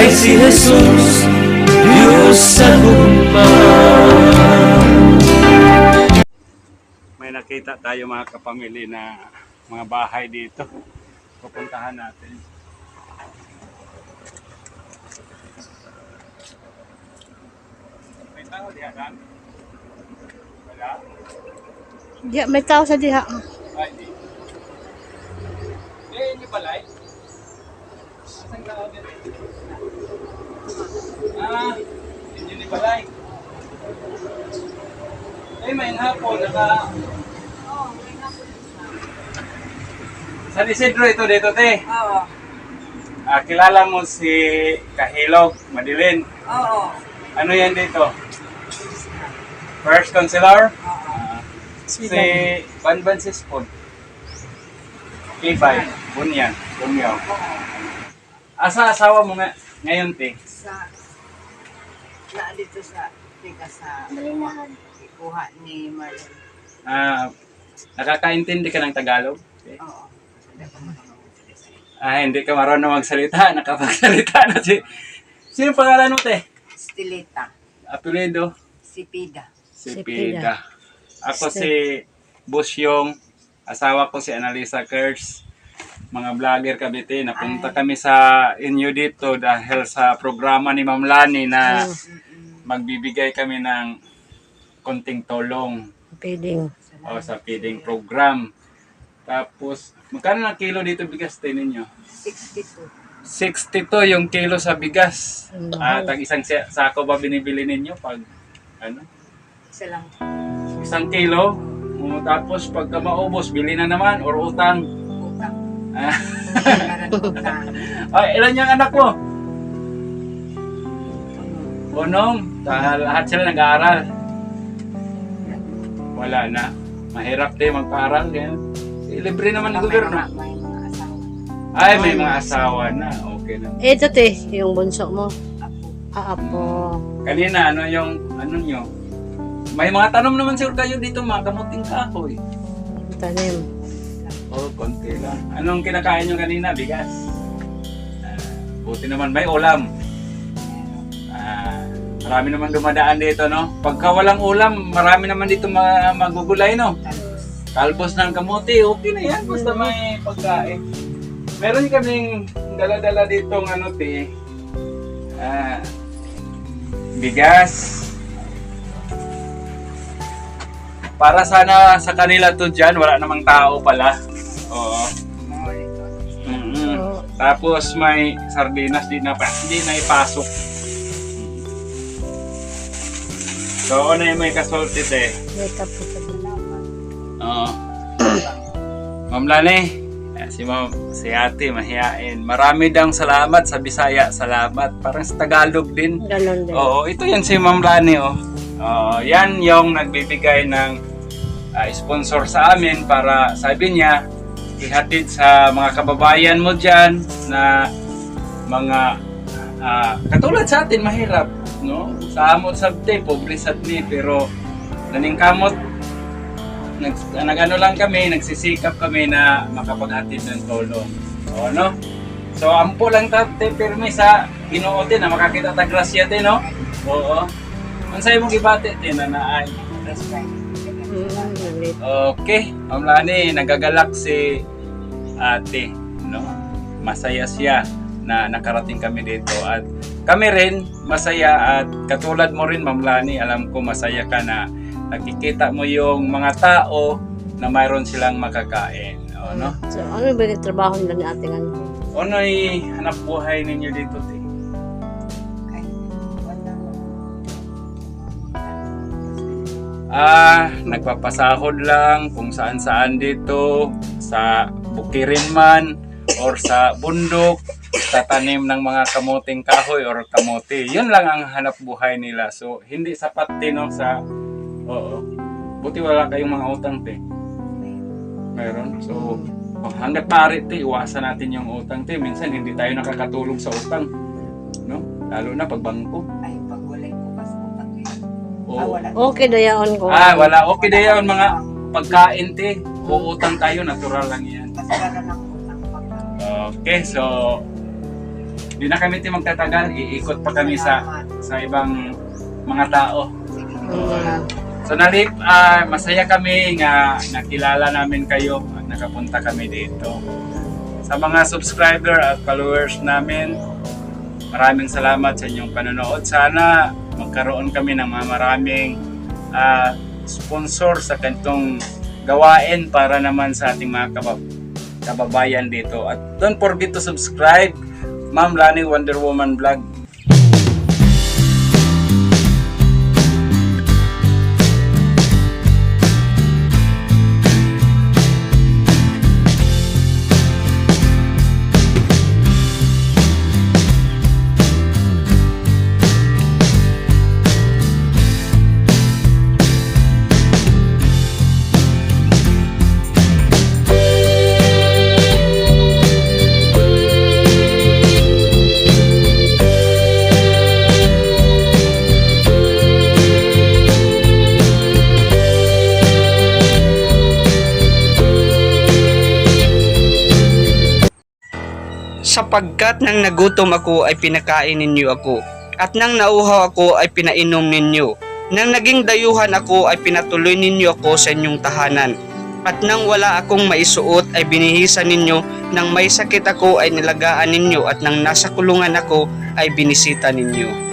ay si Jesus, Diyos sa May nakita tayo mga kapamilya na mga bahay dito. Pupuntahan natin. May tao diyan, Dan? Wala? Diya, may tao sa diha. Ay, di. Eh, hindi pala eh. Asang tao dito? Ah, hindi ni balay. Eh, may hapon, naka... San Isidro ito dito, te? Oo. Kilala mo si Kahilog, Madilin. Oo. Ano yan dito? First Counselor? Si Banban Sispon. Ibay, Bunyan, Bunyaw. Asa asawa mo nga ngayon, te? Dito sa tiga sa ikuha ni Marlon. Nakakaintindi ka ng Tagalog? Okay. Oo. Hindi ka marunong magsalita. Nakapagsalita na si... Sino pangalan mo, te? Stilita. Apelido? Sipida. Si Pida. Ako si Busyong. Asawa ko si Annalisa Kurtz. Mga vlogger kami, te. Napunta kami sa inyo dito dahil sa programa ni Ma'am Lani na magbibigay kami ng konting tulong Feeding. sa feeding program. Tapos, magkano na kilo dito bigas tayo ninyo? 62. 62 yung kilo sa bigas. Mahal. Tag isang sako ba binibili ninyo pag ano? Isa lang. Isang kilo. Tapos pagka maubos, bili na naman or utang. Utang. Ah, Karan utang. Ay, ilan yung anak mo? Unong. Lahat sila nag-aaral. Wala na. Mahirap din magpaaral. Libre naman ng gobyerno. May mga asawa. Ay, may mga asawa na. Okay na. Ito te, yung bunso mo. Apo. Apo. Kanina, ano nyo? May mga tanom naman siguro kayo dito, mga kamuting kahoy. Tanim. Oh, konti lang. Anong kinakain nyo kanina? Bigas. Buti naman may ulam. Marami naman dumadaan dito, no? Pagka walang ulam, marami naman dito magugulay, no? Talbos ng kamuti, okay na yan. Basta may pagkain. Meron kaming dala-dala ditong ano, te. Bigas. Para sana sa kanila to dyan, wala namang tao pala. Oo. Tapos may sardinas di na ipasok. So, ano yung may kasulti, te? May tapo sa diha. Oo. Ma'am Lani, si ate mahiyain. Marami daw salamat sa Bisaya, salamat. Parang sa Tagalog din. Ganon din. Oo, ito yan si Ma'am Lani, oh. Yan yung nagbibigay ng sponsor sa amin para sabi niya ihatid sa mga kababayan mo dyan na mga katulad sa atin mahirap, no? Sa amot sabte, pobre sabte, pero naning kamot nag-ano lang kami, nagsisikap kami na makapaghatid ng tulong. O, no? So, ampo lang tate, pirmi sa Ginoo din na makakita ta grasya din, no? Oo. Mansay mo gibati din na naay. Okay, Ma'am Lani, nagagalak si ate, no? Masaya siya na nakarating kami dito at kami rin masaya at katulad mo rin, Ma'am Lani, alam ko masaya ka na nakikita mo yung mga tao na mayroon silang makakain, no? So, ano ba yung trabaho nila ni ate nga? Ano'y hanap buhay ninyo dito, te? Nagpapasahod lang kung saan-saan dito, sa bukirin man, or sa bundok, tatanim ng mga kamuting kahoy or kamote. Yun lang ang hanap buhay nila. So, hindi sapat din, no, sa... Oo. Buti wala kayong mga utang, te. Meron. So, hanggat maaari, te, iwasan natin yung utang, te. Minsan, hindi tayo nakakatulog sa utang. No? Lalo na pag bangko. Ay, pag walay bukas utang yun. Oo. Wala. Okay, dayaon ko. Wala. Okay na yun, mga pagkain, te. Uutang tayo, natural lang yan. Kasi wala ng utang pagkain. Okay, so Hindi na kami magtatagal, iikot pa kami sa ibang mga tao. So masaya kami nga nakilala namin kayo at nakapunta kami dito. Sa mga subscriber at followers namin, maraming salamat sa inyong panonood. Sana magkaroon kami ng maraming sponsor sa kantong gawain para naman sa ating mga kababayan dito. At don't forget to subscribe, Ma'am Lani Wonder Woman Vlog. Sapagkat nang nagutom ako ay pinakain ninyo ako, at nang nauhaw ako ay pinainom ninyo. Nang naging dayuhan ako ay pinatuloy ninyo ako sa inyong tahanan. At nang wala akong maisuot ay binihisan ninyo, nang may sakit ako ay nilagaan ninyo, at nang nasa kulungan ako ay binisita ninyo.